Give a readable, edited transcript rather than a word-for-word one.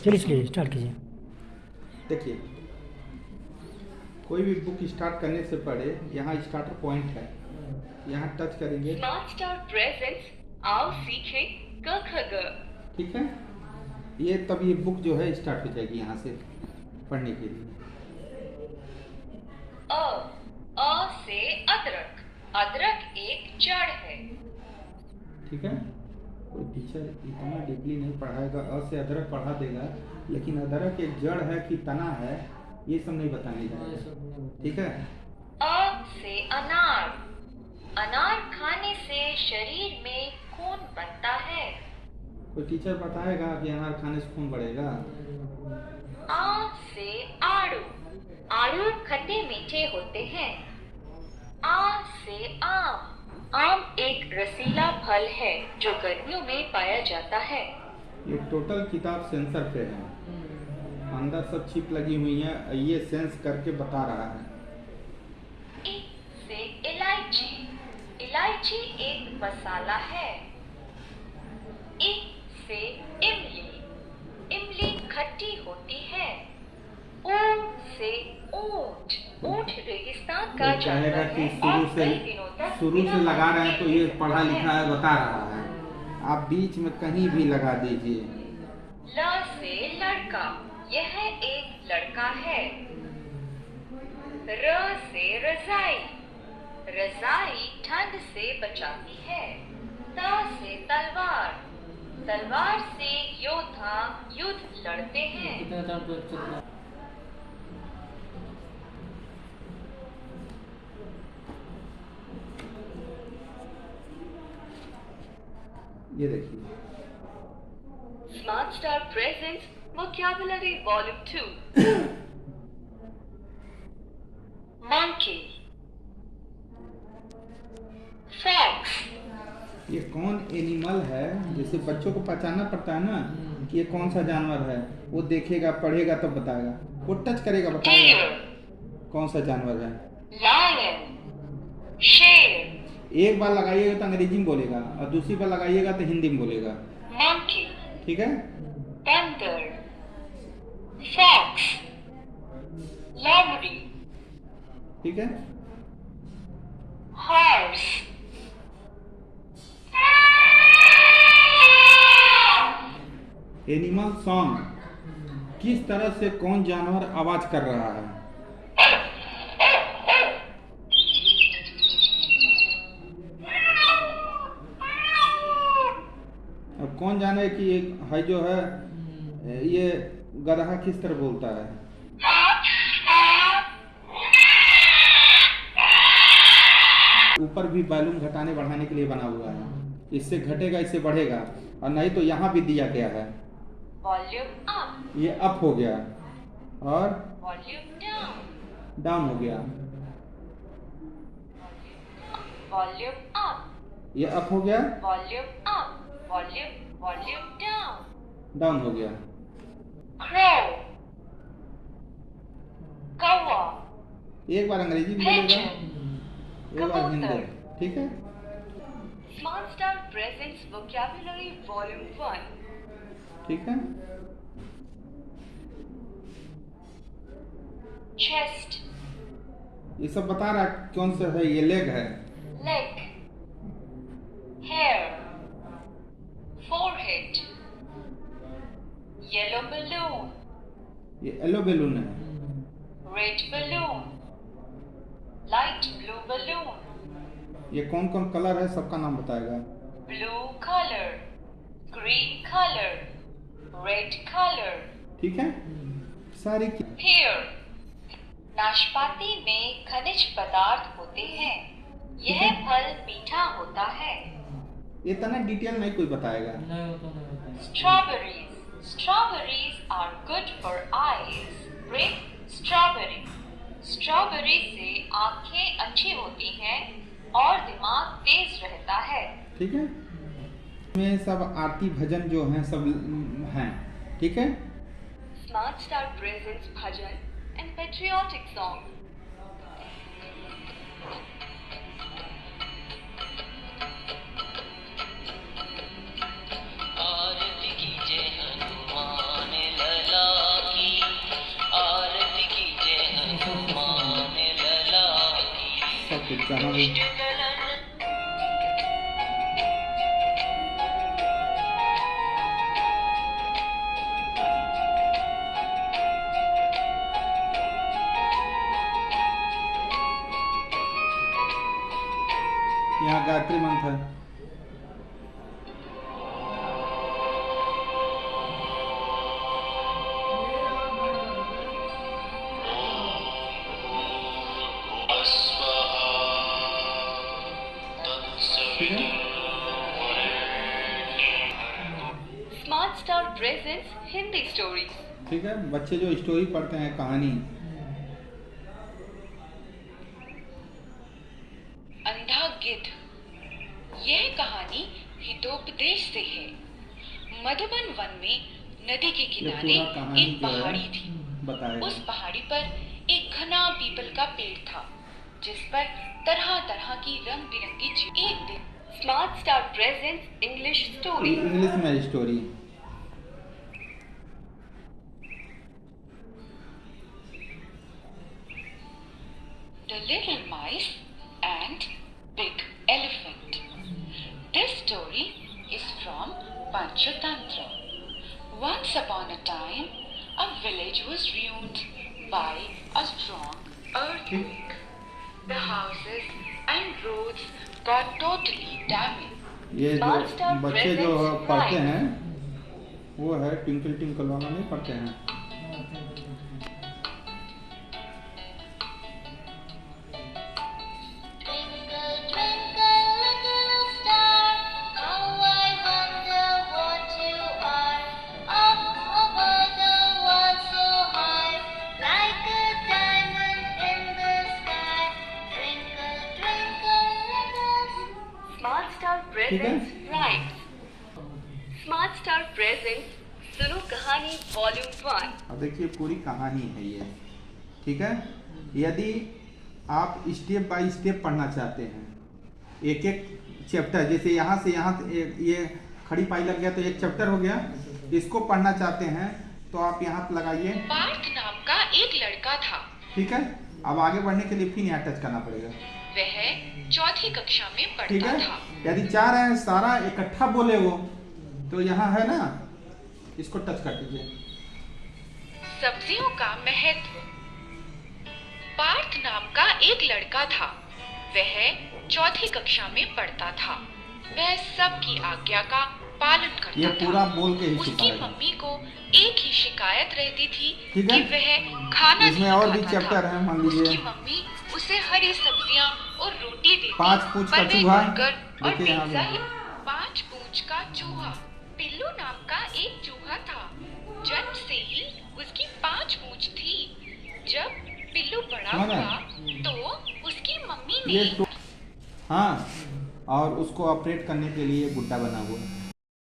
चलिए स्टार्ट कीजिए। देखिए, कोई भी बुक स्टार्ट करने से पहले यहाँ स्टार्टर पॉइंट है, यहाँ टच करेंगे। स्मार्ट स्टार्ट प्रेजेंट्स आओ सीखें क ख ग। ठीक है, ये तब ये बुक जो है स्टार्ट हो जाएगी यहाँ से पढ़ने के लिए। अ से अदरक। अदरक एक जड़ है। ठीक है, कोई टीचर इतना डीपली नहीं पढ़ाएगा, अ से अदरक पढ़ा देगा, लेकिन अदरक एक जड़ है कि तना है ये सब नहीं बताने जाएगा। ठीक है, अ से अनार। अनार खाने से शरीर में खून बनता है। कोई टीचर बताएगा कि अनार खाने से खून बढ़ेगा। आ से आड़ू। आड़ू खट्टे मीठे होते हैं। आ से आम। आम एक रसीला फल है जो गर्मियों में पाया जाता है। ये टोटल किताब सेंसर पे है, अंदर सब चिप लगी हुई है, ये सेंस करके बता रहा है। इ से इलायची। इलायची एक मसाला है। इ से इमली। इमली खट्टी होती है। ऊ से ऊंट। ऊंट रेगिस्तान का जानवर कहेगा कि है और कई दिनों तक शुरू से बिना लगा रहे हैं तो ये पानी पढ़ा के लिखा है बता रहा है, आप बीच में कहीं भी लगा दीजिए। ल से लड़का। यह एक लड़का है। र से रजाई। रजाई ठंड से बचाती है। त से तलवार। तलवार से योद्धा युद्ध लड़ते हैं। ये देखिए, smart star presents vocabulary volume 2। Monkey. Fox. ये कौन एनिमल है, जैसे बच्चों को पहचानना पड़ता है ना कि ये कौन सा जानवर है, वो देखेगा पढ़ेगा तब बताएगा, वो टच करेगा बताएगा कौन सा जानवर है। लायन। शेर। एक बार लगाइएगा तो अंग्रेजी में बोलेगा और दूसरी बार लगाइएगा तो हिंदी में बोलेगा। मंकी। ठीक है, बंदर। फॉक्स। लोमड़ी। ठीक है, हॉर्स। एनिमल सॉन्ग, किस तरह से कौन जानवर आवाज कर रहा है। अब कौन जाने कि एक है जो है ये गधा किस तरह बोलता है। ऊपर भी वॉल्यूम घटाने बढ़ाने के लिए बना हुआ है, इससे घटेगा इससे बढ़ेगा, और नहीं तो यहाँ भी दिया गया है। Volume up. ये अप हो गया और वॉल्यूम डाउन। डाउन हो गया। Volume up. ये अप हो गया, volume up. Volume down. Down हो गया। क्रो। कौवा। एक बार अंग्रेजी में बोलेगा, एक बार हिंदी। कबूतर। ठीक है, smart star presents vocabulary volume 1। ठीक है, चेस्ट। ये सब बता रहा है कौन सा है। ये लेग है। Leg. Hair. Forehead. Yellow balloon. ये येलो बैलून है। Red balloon. Light blue balloon. ये कौन कौन कलर है सबका नाम बताएगा। Blue colour. Green colour. Red colour. ठीक है, सारी पेयर। नाशपाती में खनिज पदार्थ होते हैं। यह फल मीठा होता है। इतना डिटेल नहीं कोई बताएगा। Strawberries. Strawberries are good for eyes. Drink strawberry. Strawberry से आंखें अच्छी होती हैं और दिमाग तेज रहता है। ठीक है, में सब आरती भजन जो हैं सब हैं। ठीक है, smart star presents bhajan and patriotic song. आरती कीजिए हनुमान लल जहाँ भी यहाँ गायत्री मंत्र है। ठीक है, smart star presents Hindi story. ठीक है। बच्चे जो स्टोरी पढ़ते हैं, कहानी, अंधा गिद्ध। यह कहानी हितोपदेश से है। मधुबन वन में नदी के ये किनारे पूरा कहानी एक जो है पहाड़ी थी। बताएगा। उस पहाड़ी पर एक घना पीपल का पेड़ था, जिस पर तरह तरह की रंग बिरंगी चीजें। एक दिन smart star presents English story. English में story. The Little Mice and Big Elephant. This story is from Panchatantra. Once upon a time, a village was ruined by a strong earthquake. The houses and roads got totally damaged. ये जो Smart Star बच्चे जो presents पढ़ते rhymes. हैं वो है twinkle twinkle वाला नहीं पढ़ते हैं। Twinkle, twinkle, little star, how I wonder what you are. Up above the world so high, like a diamond in the sky. Twinkle, twinkle, little Smart Star Presents Rhymes. Smart Star Presents सुनो कहानी volume 1। अब देखिए पूरी कहानी है ये, ठीक है। यदि आप स्टेप बाय स्टेप पढ़ना चाहते हैं, एक एक चैप्टर, जैसे यहाँ से यहाँ ये खड़ी पाई लग गया तो एक चैप्टर हो गया, इसको पढ़ना चाहते हैं तो आप यहाँ पे लगाइए। पार्थ नाम का एक लड़का था। ठीक है, अब आगे बढ़ने के लिए फिर यहाँ टच करना पड़ेगा। वह चौथी कक्षा में ठीक पढ़ता है, था। यदि चाह रहे हैं सारा इकट्ठा बोले वो, तो यहाँ है ना, इसको टच कर दीजिए। सब्जियों का महत्व। पार्थ नाम का एक लड़का था। वह चौथी कक्षा में पढ़ता था। वह सबकी आज्ञा का पालन करता ये था। पूरा बोल के ही उसकी सिखाएगा। मम्मी को एक ही शिकायत रहती थी ठीक कि है? वह खाना इसमें नहीं और भी खाता चैप्टर था। हैं, मान लीजिए। उसकी मम्मी उसे हरी सब्जियां और रोटी देती। 5 पूंछ का पर वह चूहा, मुड़कर और देखिए यहाँ पिज्जा पे। ही 5 पूंछ का चूहा। पिल्लू नाम का एक चूहा था। जन्म से ही उसकी 5 पूंछ थी। जब पिल्लू बड़ा समझ आया? हुआ तो उसकी मम्मी ये ने हाँ, और उसको ऑपरेट करने के लिए गुड्डा बना हुआ है।